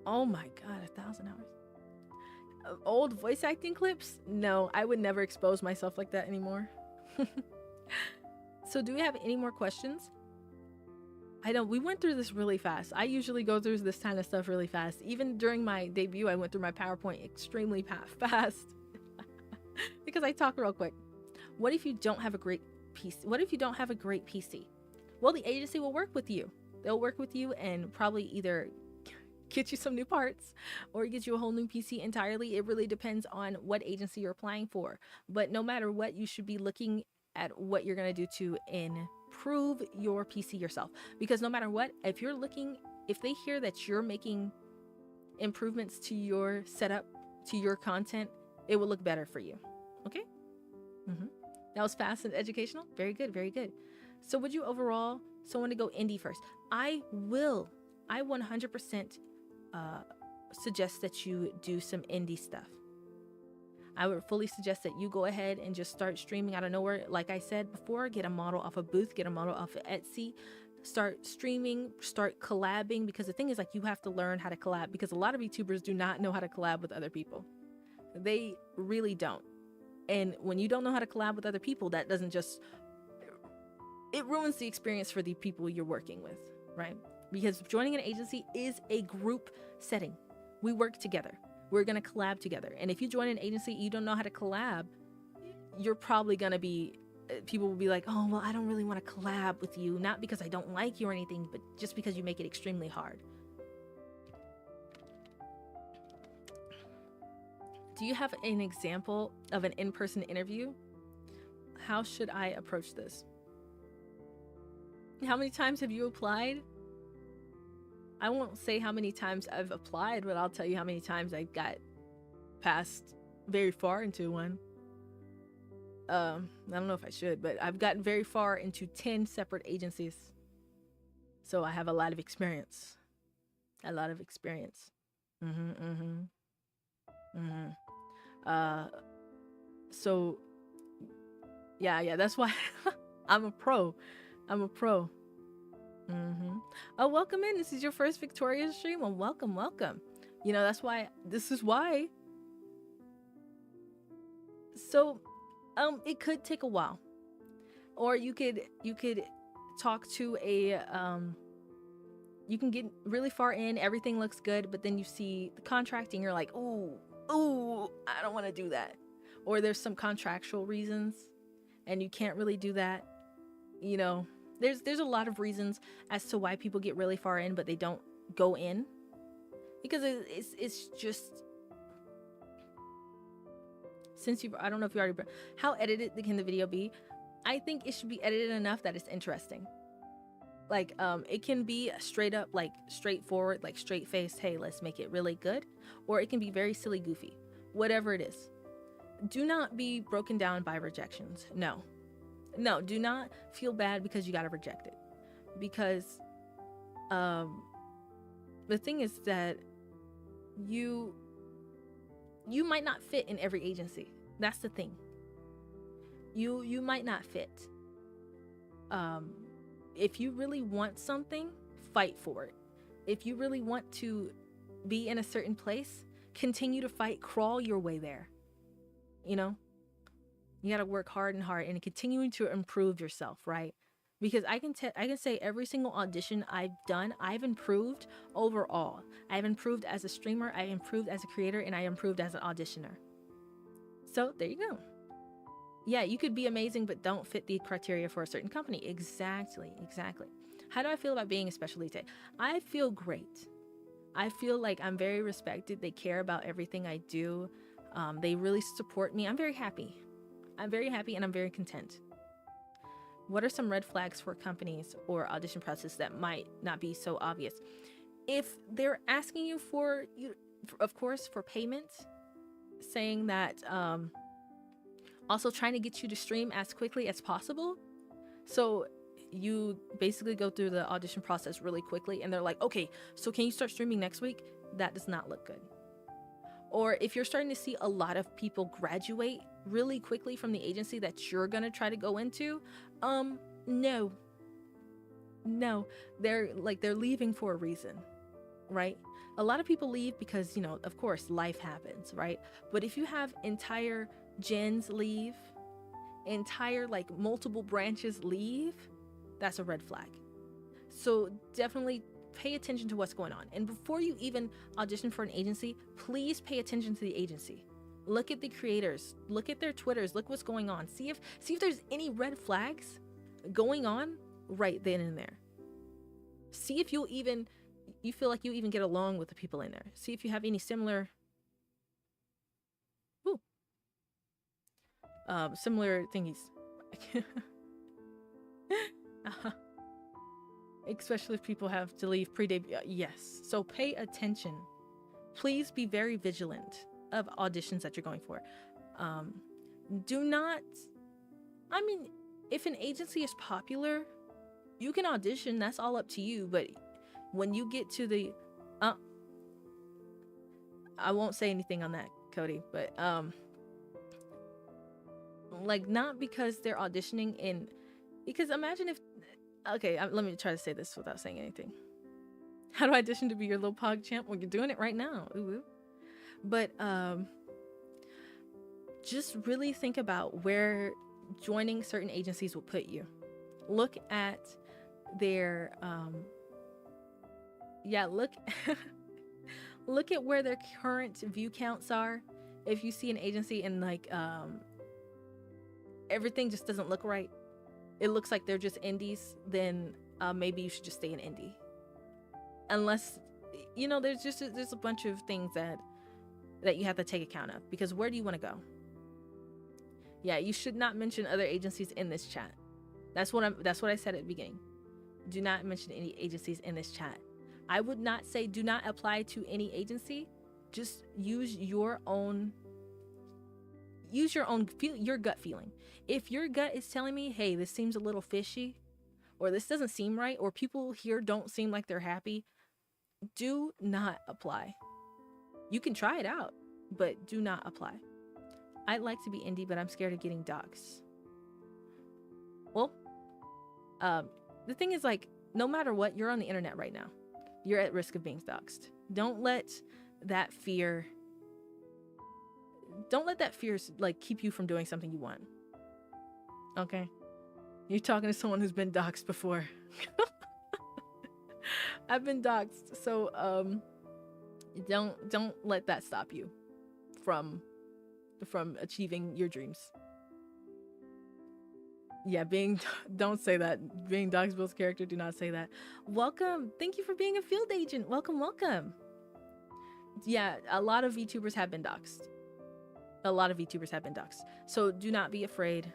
Oh my God, 1,000 hours. Old voice acting clips? No, I would never expose myself like that anymore. So do we have any more questions? I know we went through this really fast. I usually go through this kind of stuff really fast. Even during my debut, I went through my PowerPoint extremely fast because I talk real quick. What if you don't have a great PC? What if you don't have a great PC? Well, the agency will work with you. They'll work with you and probably either get you some new parts or get you a whole new PC entirely. It really depends on what agency you're applying for. But no matter what, you should be looking at what you're going to do to improve your PC yourself. Because no matter what, if they hear that you're making improvements to your setup, to your content, it will look better for you. Okay? That was fast and educational. Very good, very good. So would you overall, someone to go indie first? I 100% suggest that you do some indie stuff. I would fully suggest that you go ahead and just start streaming out of nowhere. Like I said before, get a model off a booth, get a model off of Etsy, start streaming, start collabing, because the thing is, like, you have to learn how to collab, because a lot of YouTubers do not know how to collab with other people. They really don't. And when you don't know how to collab with other people, that doesn't just, it ruins the experience for the people you're working with, right? Because joining an agency is a group setting. We work together. We're going to collab together. And if you join an agency, you don't know how to collab, you're probably going to be, people will be like, oh, well, I don't really want to collab with you. Not because I don't like you or anything, but just because you make it extremely hard. Do you have an example of an in-person interview? How should I approach this? How many times have you applied? I won't say how many times I've applied, but I'll tell you how many times I got passed very far into one. I don't know if I should, but I've gotten very far into 10 separate agencies. So I have a lot of experience. A lot of experience. So yeah, that's why I'm a pro. Oh, welcome in. This is your first Victoria stream. Well, welcome. You know, this is why. So, it could take a while, or you could talk to a, you can get really far in, everything looks good, but then you see the contracting, you're like, ooh, I don't want to do that. Or there's some contractual reasons and you can't really do that. You know, there's a lot of reasons as to why people get really far in, but they don't go in, because it's just, since I don't know if you already, how edited can the video be? I think it should be edited enough that it's interesting. Like, it can be straight up, like straightforward, like straight faced, hey, let's make it really good. Or it can be very silly, goofy, whatever it is. Do not be broken down by rejections. No, do not feel bad because you got rejected. Because, the thing is that you might not fit in every agency. That's the thing. You might not fit. If you really want something, fight for it. If you really want to be in a certain place, continue to fight, crawl your way there. You know, you got to work hard and continuing to improve yourself, right? Because I can say every single audition I've done, I've improved overall. I've improved as a streamer, I improved as a creator, and I improved as an auditioner. So there you go. Yeah, you could be amazing, but don't fit the criteria for a certain company. Exactly, exactly. How do I feel about being a Specialite? I feel great. I feel like I'm very respected. They care about everything I do. They really support me. I'm very happy. I'm very happy and I'm very content. What are some red flags for companies or audition process that might not be so obvious? If they're asking you for, of course, for payment, saying that, also trying to get you to stream as quickly as possible. So you basically go through the audition process really quickly and they're like, okay, so can you start streaming next week? That does not look good. Or if you're starting to see a lot of people graduate really quickly from the agency that you're going to try to go into, no. They're leaving for a reason, right? A lot of people leave because, of course, life happens, right? But if you have entire gens leave, entire multiple branches leave, that's a red flag. So definitely pay attention to what's going on. And before you even audition for an agency, please pay attention to the agency. Look at the creators, look at their Twitters, look what's going on. See if there's any red flags going on right then and there. See if you feel like you even get along with the people in there. See if you have any similar similar thingies. Especially if people have to leave pre-debut. Yes. So pay attention. Please be very vigilant of auditions that you're going for. Do not, if an agency is popular, you can audition. That's all up to you. But when you get to the, I won't say anything on that, Cody, but, not because they're auditioning in, because imagine if, okay, let me try to say this without saying anything. How do I audition to be your little pog champ? Well, you're doing it right now. Ooh. But just really think about where joining certain agencies will put you. Look at their, look at where their current view counts are. If you see an agency and everything just doesn't look right, it looks like they're just indies, then maybe you should just stay in indie. Unless, there's a bunch of things that you have to take account of, because where do you want to go? Yeah, you should not mention other agencies in this chat. That's what I said at the beginning. Do not mention any agencies in this chat. I would not say do not apply to any agency. Just use your gut feeling. If your gut is telling me, hey, this seems a little fishy, or this doesn't seem right, or people here don't seem like they're happy, do not apply. You can try it out, but do not apply. I'd like to be indie, but I'm scared of getting doxxed. Well, the thing is, no matter what, you're on the internet right now. You're at risk of being doxxed. Don't let that fear keep you from doing something you want. Okay? You're talking to someone who's been doxxed before. I've been doxxed, so don't let that stop you from achieving your dreams. Yeah, don't say that. Being doxxed builds character, do not say that. Welcome. Thank you for being a field agent. Welcome. Yeah, a lot of VTubers have been doxxed. So do not be afraid.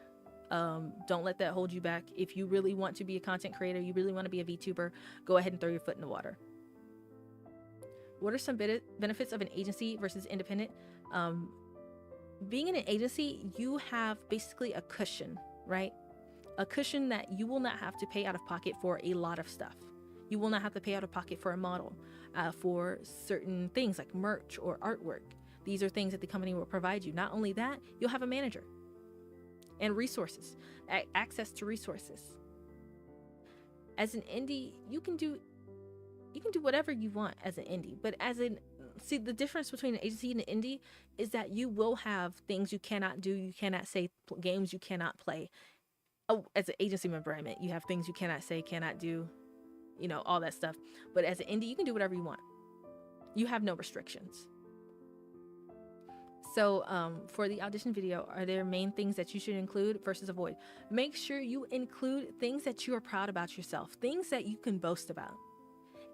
Don't let that hold you back. If you really want to be a content creator, you really want to be a VTuber, go ahead and throw your foot in the water. What are some benefits of an agency versus independent? Being in an agency, you have basically a cushion, right? A cushion that you will not have to pay out of pocket for a lot of stuff. You will not have to pay out of pocket for a model, for certain things like merch or artwork. These are things that the company will provide you. Not only that, you'll have a manager and resources, access to resources. As an indie, you can do whatever you want as an indie, but see, the difference between an agency and an indie is that you will have things you cannot do, you cannot say, games you cannot play. Oh, as an agency member, I meant you have things you cannot say, cannot do, all that stuff. But as an indie, you can do whatever you want. You have no restrictions. So for the audition video, are there main things that you should include versus avoid? Make sure you include things that you are proud about yourself, things that you can boast about,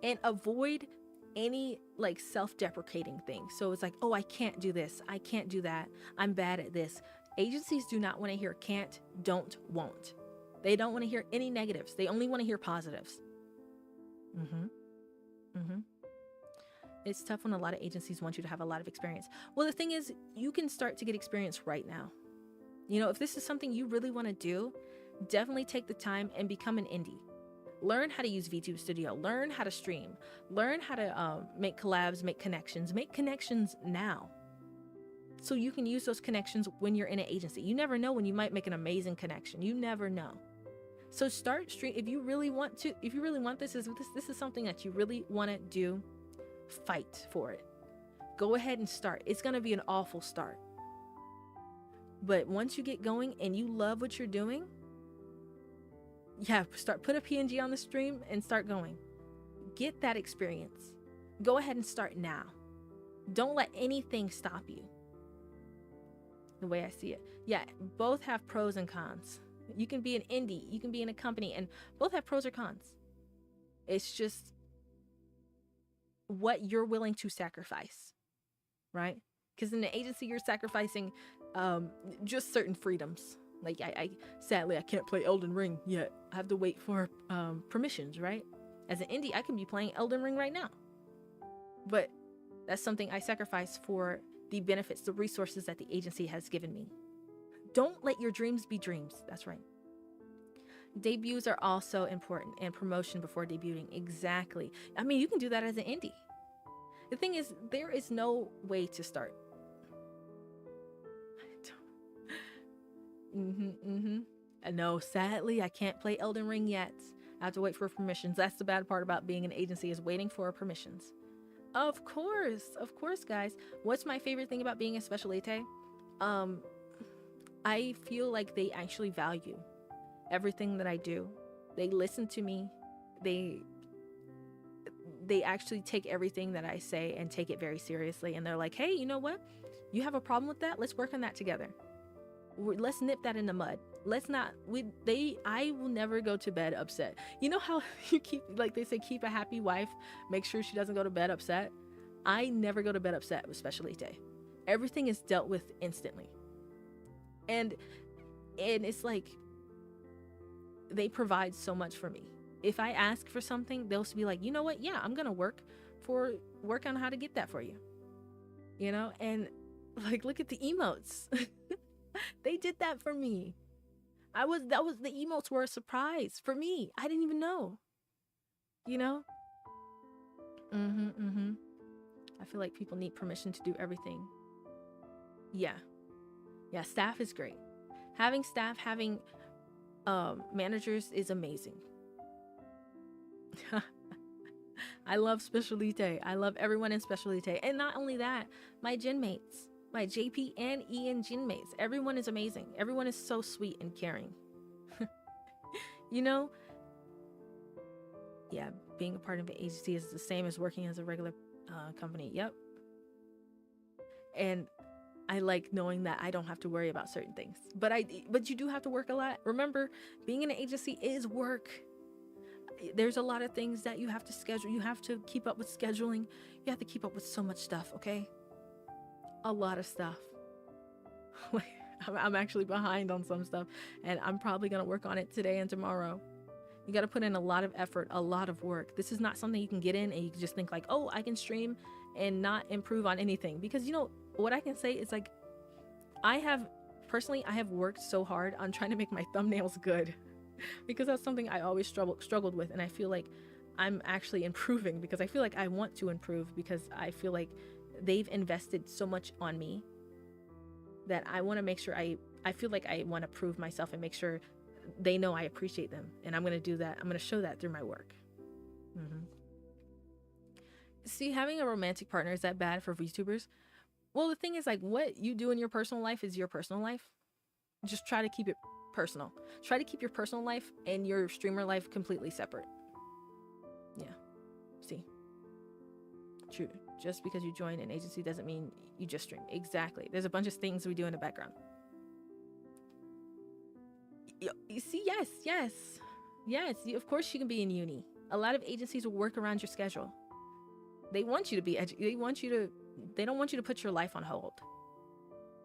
and avoid any like self-deprecating things. So it's like, oh, I can't do this, I can't do that, I'm bad at this. Agencies do not want to hear can't, don't, won't. They don't want to hear any negatives. They only want to hear positives. It's tough when a lot of agencies want you to have a lot of experience. Well, the thing is, you can start to get experience right now. You know, if this is something you really want to do, definitely take the time and become an indie. Learn how to use VTube Studio. Learn how to stream. Learn how to make collabs, make connections. Make connections now, so you can use those connections when you're in an agency. You never know when you might make an amazing connection. You never know. So start stream if you really want to. If you really want this is something that you really want to do. Fight for it. Go ahead and start. It's going to be an awful start, but once you get going and you love what you're doing, put a PNG on the stream and start going. Get that experience. Go ahead and start now. Don't let anything stop you. The way I see it, both have pros and cons. You can be an indie, you can be in a company, and both have pros or cons. It's just what you're willing to sacrifice, right? Because in the agency, you're sacrificing just certain freedoms. Like sadly, I can't play Elden Ring yet. I have to wait for permissions, right? As an indie, I can be playing Elden Ring right now, but that's something I sacrifice for the benefits, the resources that the agency has given me. Don't let your dreams be dreams. That's right. Debuts are also important, and promotion before debuting. Exactly. I mean, you can do that as an indie. The thing is, there is no way to start. No, sadly, I can't play Elden Ring yet. I have to wait for permissions. That's the bad part about being an agency, is waiting for permissions. Of course, guys. What's my favorite thing about being a Specialite? I feel like they actually value everything that I do. They listen to me. They actually take everything that I say and take it very seriously. And they're like, hey, you know what? You have a problem with that? Let's work on that together. Let's nip that in the mud. I will never go to bed upset. You know how you they say, keep a happy wife, make sure she doesn't go to bed upset. I never go to bed upset with Specialite. Everything is dealt with instantly. And it's like, they provide so much for me. If I ask for something, they'll be like, you know what? Yeah, I'm going to work on how to get that for you. You know? And like, look at the emotes. They did that for me. The emotes were a surprise for me. I didn't even know. You know? I feel like people need permission to do everything. Yeah, staff is great. Having staff, having managers is amazing. I love Specialite. I love everyone in Specialite. And not only that, my gen mates, my JP and Ian gen mates, everyone is amazing. Everyone is so sweet and caring. You know? Yeah, being a part of an agency is the same as working as a regular company. Yep. And I like knowing that I don't have to worry about certain things. But you do have to work a lot. Remember, being in an agency is work. There's a lot of things that you have to schedule. You have to keep up with scheduling. You have to keep up with so much stuff, okay? A lot of stuff. I'm actually behind on some stuff, and I'm probably going to work on it today and tomorrow. You got to put in a lot of effort, a lot of work. This is not something you can get in and you can just think like, oh, I can stream and not improve on anything. Because, you know, what I can say is like, I have worked so hard on trying to make my thumbnails good because that's something I always struggled with. And I feel like I'm actually improving because I feel like I want to improve because I feel like they've invested so much on me that I want to make sure I feel like I want to prove myself and make sure they know I appreciate them. And I'm going to do that. I'm going to show that through my work. See, having a romantic partner, is that bad for VTubers? Well, the thing is, like, what you do in your personal life is your personal life. Just try to keep it personal. Try to keep your personal life and your streamer life completely separate. Yeah. See? Just because you join an agency doesn't mean you just stream. Exactly. There's a bunch of things we do in the background. You see, yes. Of course you can be in uni. A lot of agencies will work around your schedule. They want you to be they don't want you to put your life on hold.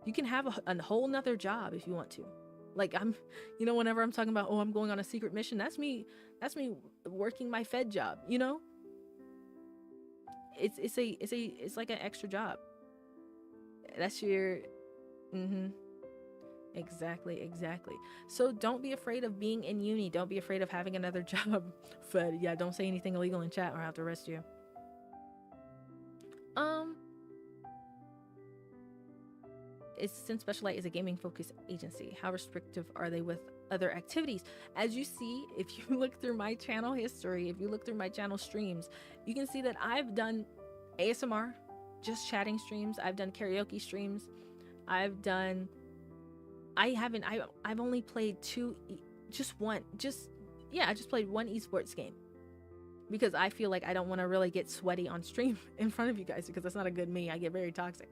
You can have a whole nother job if you want to. Like whenever I'm talking about, I'm going on a secret mission, that's me working my Fed job, It's like an extra job. That's your Exactly. So don't be afraid of being in uni. Don't be afraid of having another job. Fed. Yeah, don't say anything illegal in chat or I'll have to arrest you. Since Specialite is a gaming focused agency, how restrictive are they with other activities? As you see, if you look through my channel history, if you look through my channel streams, you can see that I've done ASMR, just chatting streams. I've done karaoke streams. I've only played I just played one esports game because I feel like I don't want to really get sweaty on stream in front of you guys because that's not a good me. I get very toxic.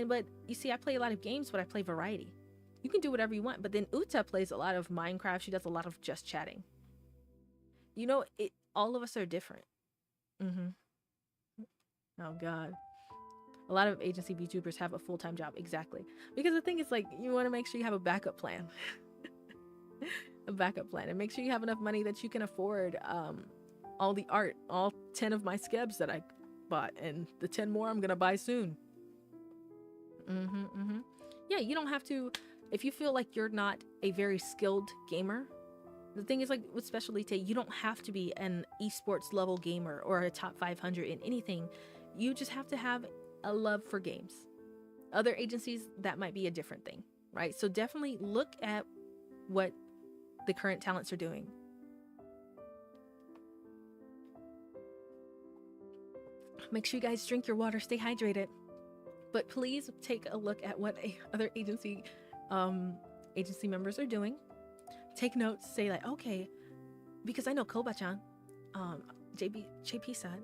But you see, I play a lot of games, but I play variety. You can do whatever you want, but then Uta plays a lot of Minecraft. She does a lot of just chatting. All of us are different. Oh God. A lot of agency VTubers have a full-time job. Exactly. Because the thing is, like, you want to make sure you have a backup plan. And make sure you have enough money that you can afford all the art, all 10 of my skebs that I bought, and the 10 more I'm going to buy soon. Yeah, you don't have to, if you feel like you're not a very skilled gamer, the thing is, like, with Specialite, you don't have to be an esports level gamer or a top 500 in anything. You just have to have a love for games. Other agencies, that might be a different thing, right? So definitely look at what the current talents are doing. Make sure you guys drink your water, stay hydrated. But please take a look at what other agency members are doing. Take notes, say like, okay, because I know Koba-chan, JP-san,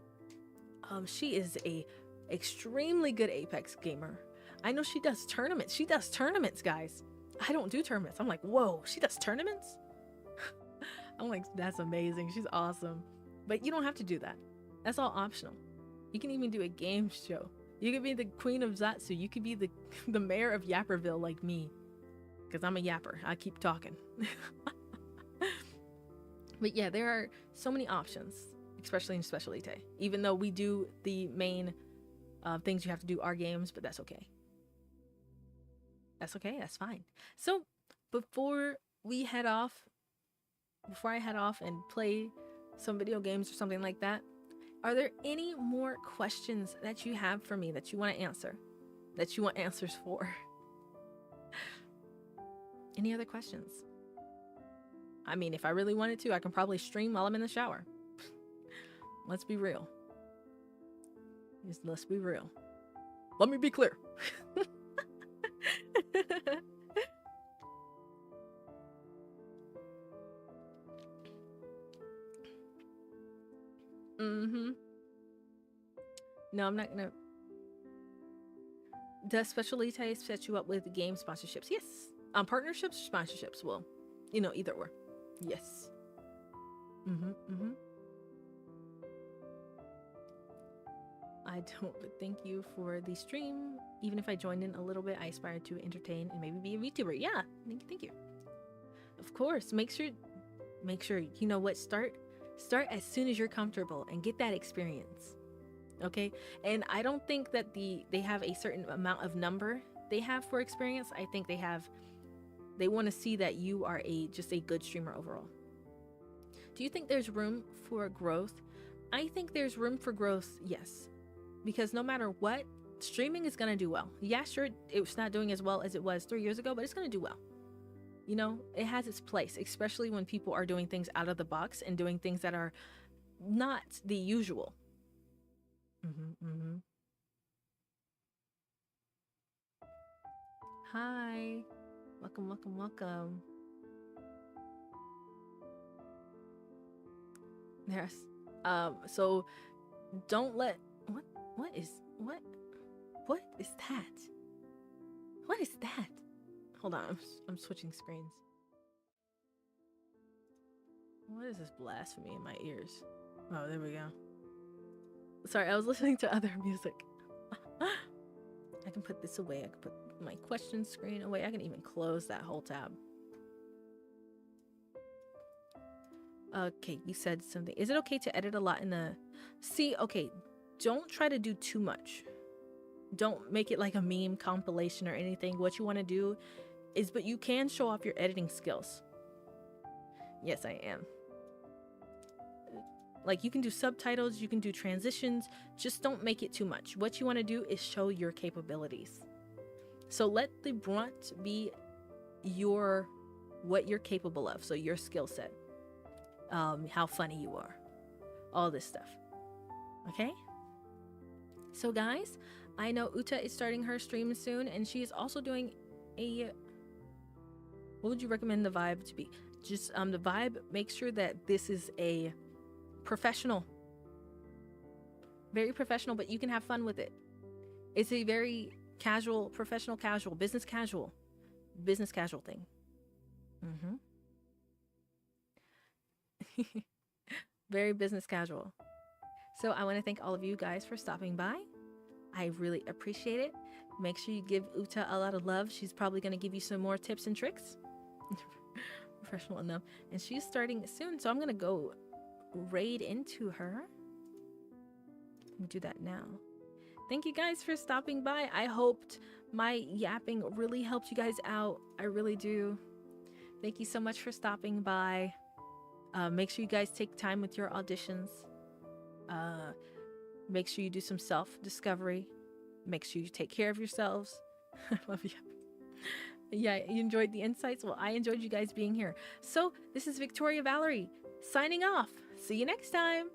she is a extremely good Apex gamer. I know she does tournaments. She does tournaments, guys. I don't do tournaments. I'm like, whoa, she does tournaments? I'm like, that's amazing. She's awesome. But you don't have to do that. That's all optional. You can even do a game show. You could be the queen of Zatsu. You could be the mayor of Yapperville like me. Because I'm a yapper. I keep talking. But yeah, there are so many options, especially in Specialite. Even though we do the main things you have to do are games, but that's okay. That's okay. That's fine. So before I head off and play some video games or something like that, are there any more questions that you have for me that you want to answer, that you want answers for? Any other questions? I mean, if I really wanted to, I can probably stream while I'm in the shower. Let's be real. Let's be real. Let me be clear. No, I'm not gonna. Does Specialite set you up with game sponsorships? Yes. Partnerships, sponsorships. Well, either or. Yes. I don't, but thank you for the stream. Even if I joined in a little bit, I aspire to entertain and maybe be a VTuber. Yeah, thank you. Of course, make sure, you know what, start as soon as you're comfortable and get that experience. Okay? And I don't think that they have a certain amount of number they have for experience. I think they want to see that you are just a good streamer overall. Do you think there's room for growth? I think there's room for growth, yes. Because no matter what, streaming is going to do well. Yeah, sure, it's not doing as well as it was 3 years ago, but it's going to do well. It has its place, especially when people are doing things out of the box and doing things that are not the usual. Hi. Welcome. There's, so don't let, what? What is that? What is that? Hold on, I'm switching screens. What is this blasphemy in my ears? Oh, there we go. Sorry, I was listening to other music. I can put this away. I can put my question screen away. I can even close that whole tab. Okay, you said something. Is it okay to edit a lot in the... See, okay, don't try to do too much. Don't make it like a meme compilation or anything. What you want to do is, but you can show off your editing skills. Yes, I am. Like, you can do subtitles, you can do transitions, just don't make it too much. What you want to do is show your capabilities. So let the brunt be what you're capable of, so your skill set. How funny you are. All this stuff. Okay? So guys, I know Uta is starting her stream soon, and she is also doing a... What would you recommend the vibe to be? Just the vibe, make sure that this is a professional. Very professional, but you can have fun with it. It's a very casual, professional casual, business casual thing. Very business casual. So I want to thank all of you guys for stopping by. I really appreciate it. Make sure you give Uta a lot of love. She's probably going to give you some more tips and tricks. Professional enough. And she's starting soon, so I'm going to go raid into her. Let me do that now. Thank you guys for stopping by. I hoped my yapping really helped you guys out. I really do. Thank you so much for stopping by. Make sure you guys take time with your auditions. Make sure you do some self-discovery. Make sure you take care of yourselves. I love you. Yeah, you enjoyed the insights? Well, I enjoyed you guys being here. So this is Victoria Valerie signing off. See you next time.